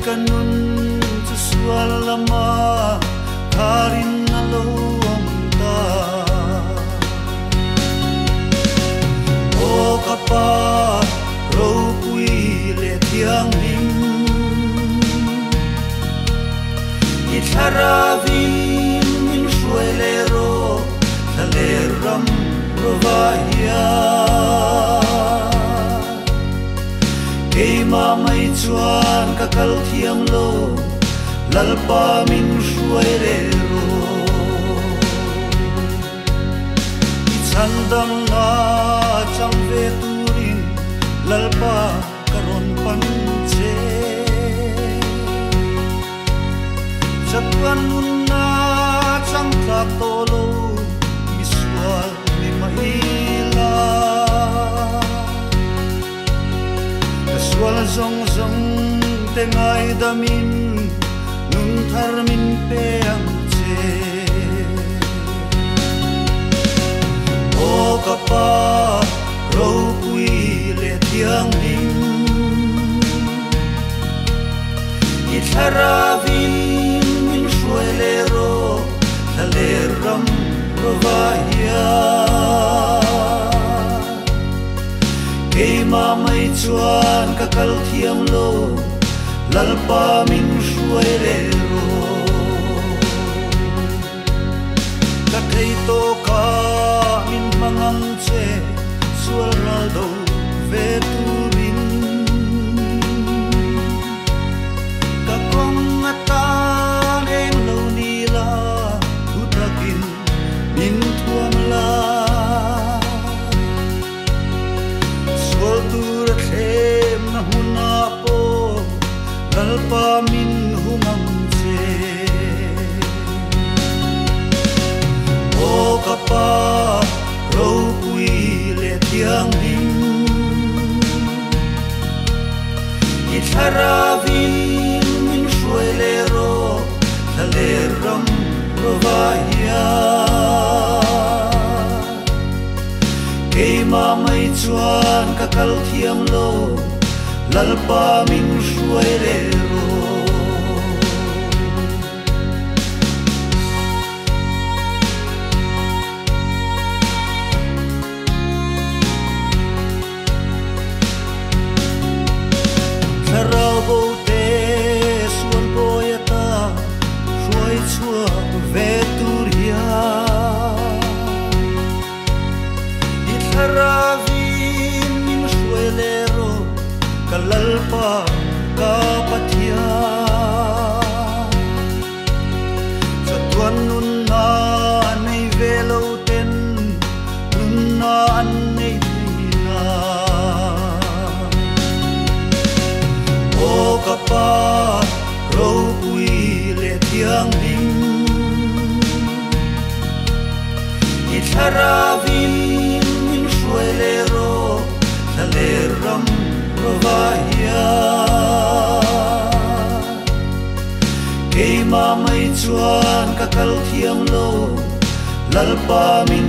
kanun chu sual lama karin na lo amta o kapa ro pui le thiang nim i tharavin min shuai le ro thale ram rovaya keima mai chuan ka kal thiam lo lalpa min shuai le ro i chandam na chang ve turin lalpa karon pan che chatuan nun na chang tla tolo miswal mi maila swal zong zong tengai damin nun thar min pe ang che o kapa ro pui le thiang nim i tharavin min shuai le ro thale ram rovaya keima mai chuan ka kal thiam lo lalpa min shuai le ro ka thei to ka min mangam che sual ral do ve turin ka kong atan eng lo ni la utakin min thuam la sual tur them na huna po lalpa min humam che o kapa ro pui le thiang nim i tharavin min shuai le ro thale ram rovaya keima mai chuan ka kal thiam lo lalpa min shuai le ro Sarabo te suan poeta shuai chua ve turia i tharavin min shuai le ro kalalpa ka pathia chatuan nun na nei velo ten nun na an nei na o kapa ro pui le thiang nim i tharavin min shuai le ro thale ram rovaya keima mai chuan ka kal thiam lo lalpa min